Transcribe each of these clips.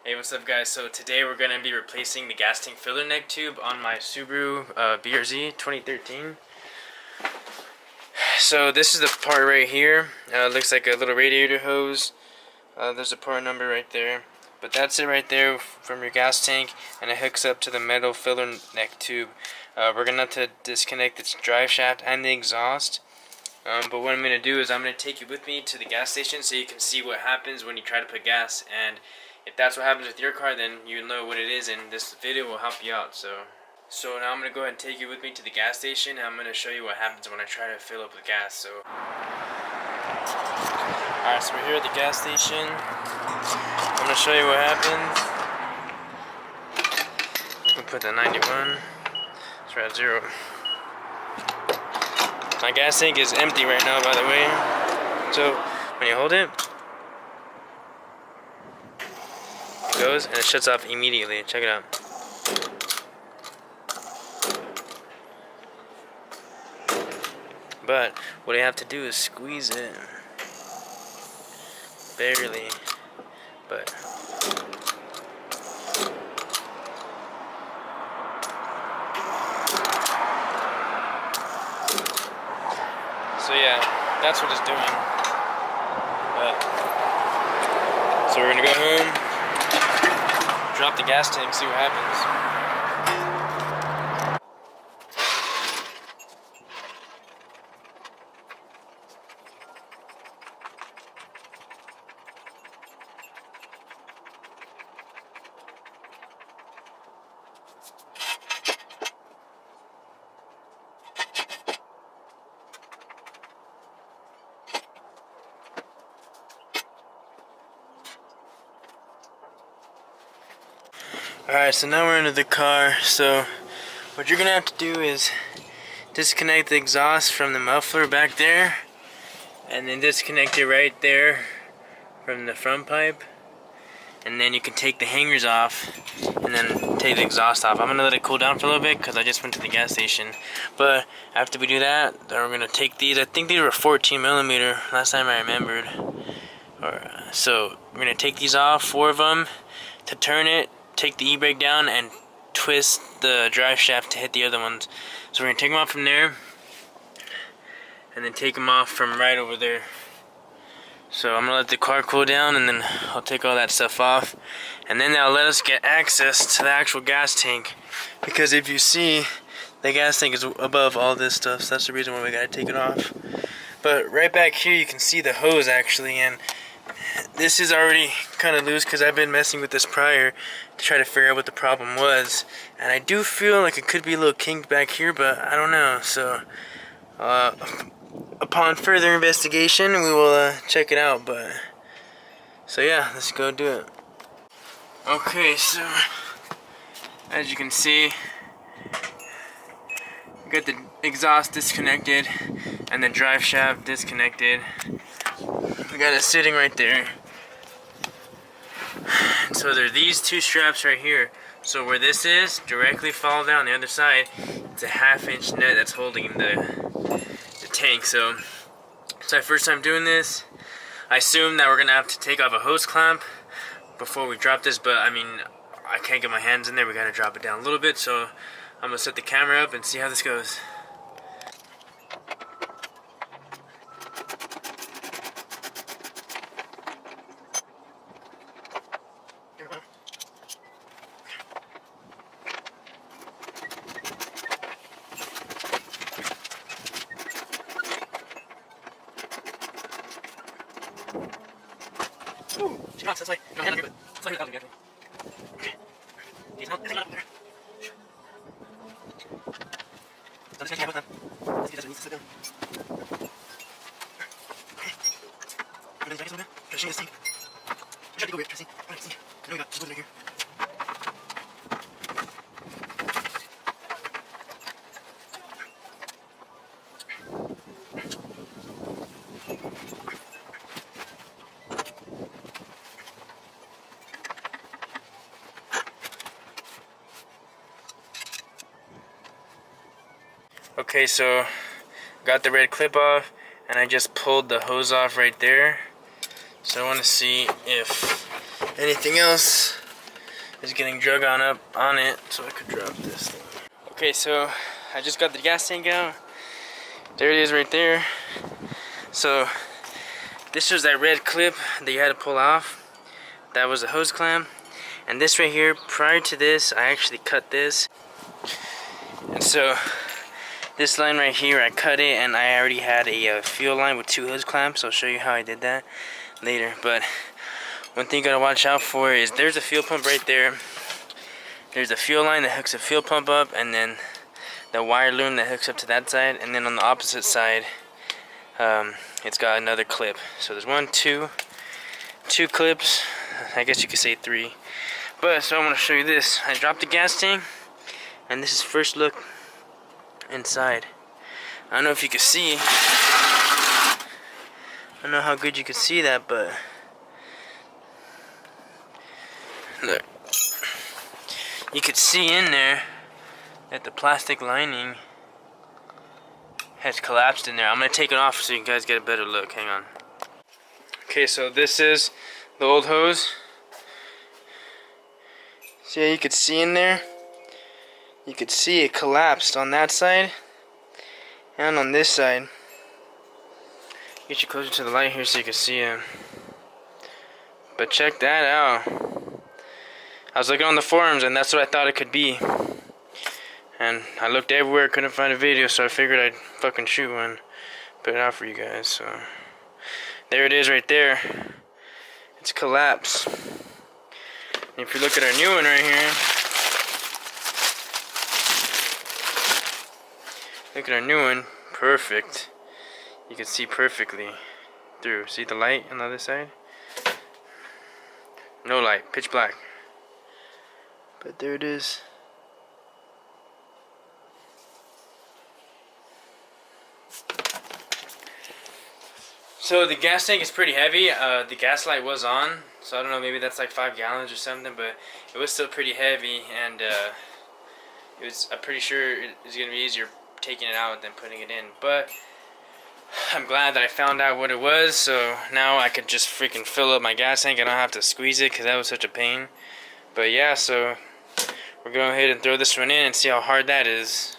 Hey, what's up guys? So today we're going to be replacing the gas tank filler neck tube on my Subaru BRZ 2013. So this is the part right here. Looks like a little radiator hose. There's a part number right there. But that's it right there from your gas tank, and it hooks up to the metal filler neck tube. We're going to have to disconnect its drive shaft and the exhaust. But what I'm going to do is I'm going to take you with me to the gas station so you can see what happens when you try to put gas. And if that's what happens with your car, then you know what it is, and this video will help you out. So now I'm going to go ahead and take you with me to the gas station, and I'm going to show you what happens when I try to fill up with gas. So, alright, so we're here at the gas station. I'm going to show you what happens. We'll put the 91. It's right at 0. My gas tank is empty right now, by the way. So when you hold it, it goes and it shuts off immediately. Check it out. But what you have to do is squeeze it. Barely. But so yeah, that's what it's doing. So we're gonna go home, drop the gas tank, see what happens. Alright, so now we're into the car. So what you're gonna have to do is disconnect the exhaust from the muffler back there, and then disconnect it right there from the front pipe, and then you can take the hangers off and then take the exhaust off. I'm gonna let it cool down for a little bit because I just went to the gas station. But after we do that, then we're gonna take these. I think these were 14mm last time I remembered. So we're gonna take these off, 4 of them, to turn it, take the e-brake down, and twist the drive shaft to hit the other ones. So we're gonna take them off from there, and then take them off from right over there. So I'm gonna let the car cool down, and then I'll take all that stuff off, and then they'll let us get access to the actual gas tank. Because if you see, the gas tank is above all this stuff, so that's the reason why we gotta take it off. But right back here you can see the hose actually, and this is already kind of loose because I've been messing with this prior to try to figure out what the problem was, and I do feel like it could be a little kinked back here, but I don't know. So upon further investigation we will check it out. But so yeah, let's go do it. Okay, so as you can see, we got the exhaust disconnected and the drive shaft disconnected. We got it sitting right there. And so there are these 2 straps right here. So where this is, directly fall down the other side, it's a 1/2-inch nut that's holding the tank. So it's my first time doing this. I assume that we're gonna have to take off a hose clamp before we drop this, but I mean, I can't get my hands in there. We gotta drop it down a little bit. So I'm gonna set the camera up and see how this goes. That's why. No, hand on your butt. That's why you're out of okay. He's not there. So this guy can't let's get that sit down. Okay. Put in the jacket a little bit. Try to shake this thing. Try to go weird. Try to see. Try to see. I know we got just right here. Okay, so got the red clip off, and I just pulled the hose off right there. So I want to see if anything else is getting drug on up on it, so I could drop this thing. Okay, so I just got the gas tank out. There it is right there. So this was that red clip that you had to pull off. That was the hose clamp. And this right here, prior to this, I actually cut this. And so this line right here, I cut it, and I already had a fuel line with 2 hose clamps. I'll show you how I did that later. But one thing you gotta watch out for is there's a fuel pump right there. There's a fuel line that hooks a fuel pump up, and then the wire loom that hooks up to that side. And then on the opposite side, it's got another clip. So there's two clips. I guess you could say 3. But so I'm gonna show you this. I dropped the gas tank, and this is first look inside. I don't know if you can see. I don't know how good you can see that, but look. You could see in there that the plastic lining has collapsed in there. I'm gonna take it off so you guys get a better look. Hang on. Okay, so this is the old hose. See how you could see in there? You could see it collapsed on that side and on this side. Get you closer to the light here so you can see it. But check that out. I was looking on the forums, and that's what I thought it could be. And I looked everywhere, couldn't find a video, so I figured I'd fucking shoot one, put it out for you guys. So there it is right there. It's collapsed. And if you look at our new one right here, look at our new one, perfect. You can see perfectly through. See the light on the other side? No light, pitch black. But there it is. So the gas tank is pretty heavy. The gas light was on, so I don't know, maybe that's like 5 gallons or something, but it was still pretty heavy, and I'm pretty sure it's gonna be easier taking it out than putting it in. But I'm glad that I found out what it was, so now I could just freaking fill up my gas tank. I don't have to squeeze it because that was such a pain. But yeah, so we're going ahead and throw this one in and see how hard that is.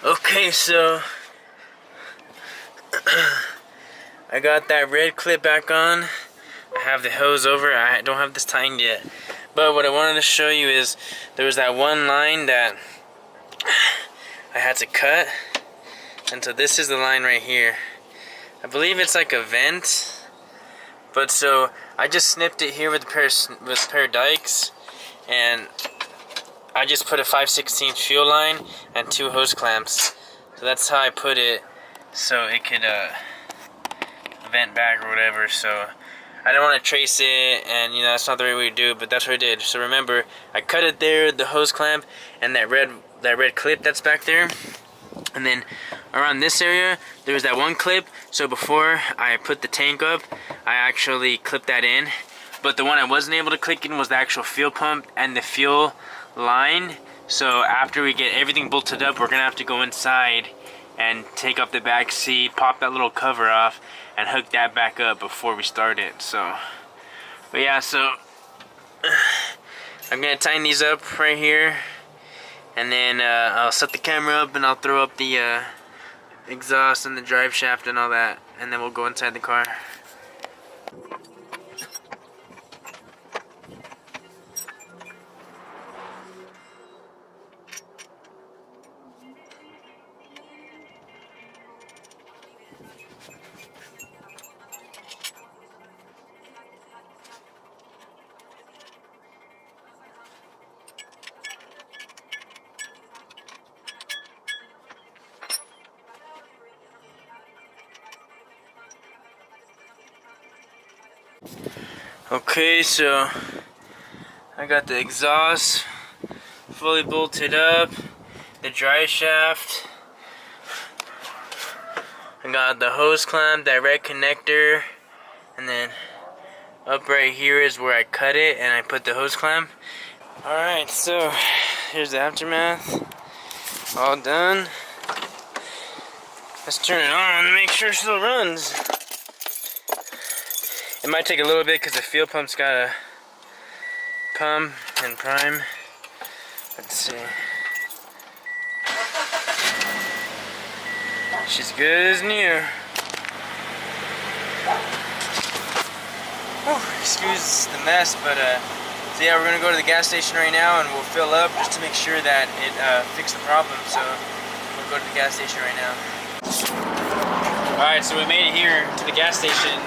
Okay, so I got that red clip back on. I have the hose over. I don't have this tightened yet. But what I wanted to show you is there was that one line that I had to cut. And so this is the line right here. I believe it's like a vent. But so I just snipped it here with a pair of dikes. And I just put a 5/16 fuel line and 2 hose clamps. So that's how I put it, so it could vent back or whatever. So I don't want to trace it, and you know that's not the right way to do it, but that's what I did. So remember, I cut it there, the hose clamp, and that red clip that's back there. And then around this area, there was that one clip. So before I put the tank up, I actually clipped that in. But the one I wasn't able to click in was the actual fuel pump and the fuel line. So after we get everything bolted up, we're gonna have to go inside and take up the back seat, pop that little cover off, and hook that back up before we start it. So, but yeah, so I I'm gonna tighten these up right here, and then I'll set the camera up and I'll throw up the exhaust and the drive shaft and all that, and then we'll go inside the car. Okay, so I got the exhaust fully bolted up, the dry shaft, I got the hose clamp, direct connector, and then up right here is where I cut it and I put the hose clamp. Alright, so here's the aftermath, all done. Let's turn it on and make sure it still runs. It might take a little bit because the fuel pump's got to pump and prime. Let's see. She's good as new. Whew, excuse the mess, but so yeah, we're gonna go to the gas station right now and we'll fill up just to make sure that it fixed the problem. So we'll go to the gas station right now. Alright, so we made it here to the gas station.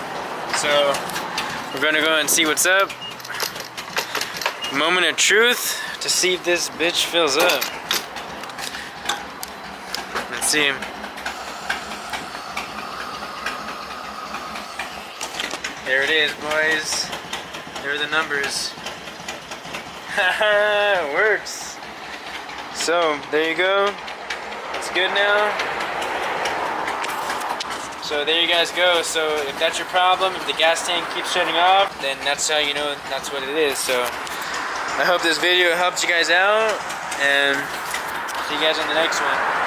So we're gonna go and see what's up. Moment of truth to see if this bitch fills up. Let's see. There it is, boys. There are the numbers. Haha, it works. So there you go. It's good now. So there you guys go. So if that's your problem, if the gas tank keeps shutting off, then that's how you know that's what it is. So I hope this video helps you guys out, and see you guys on the next one.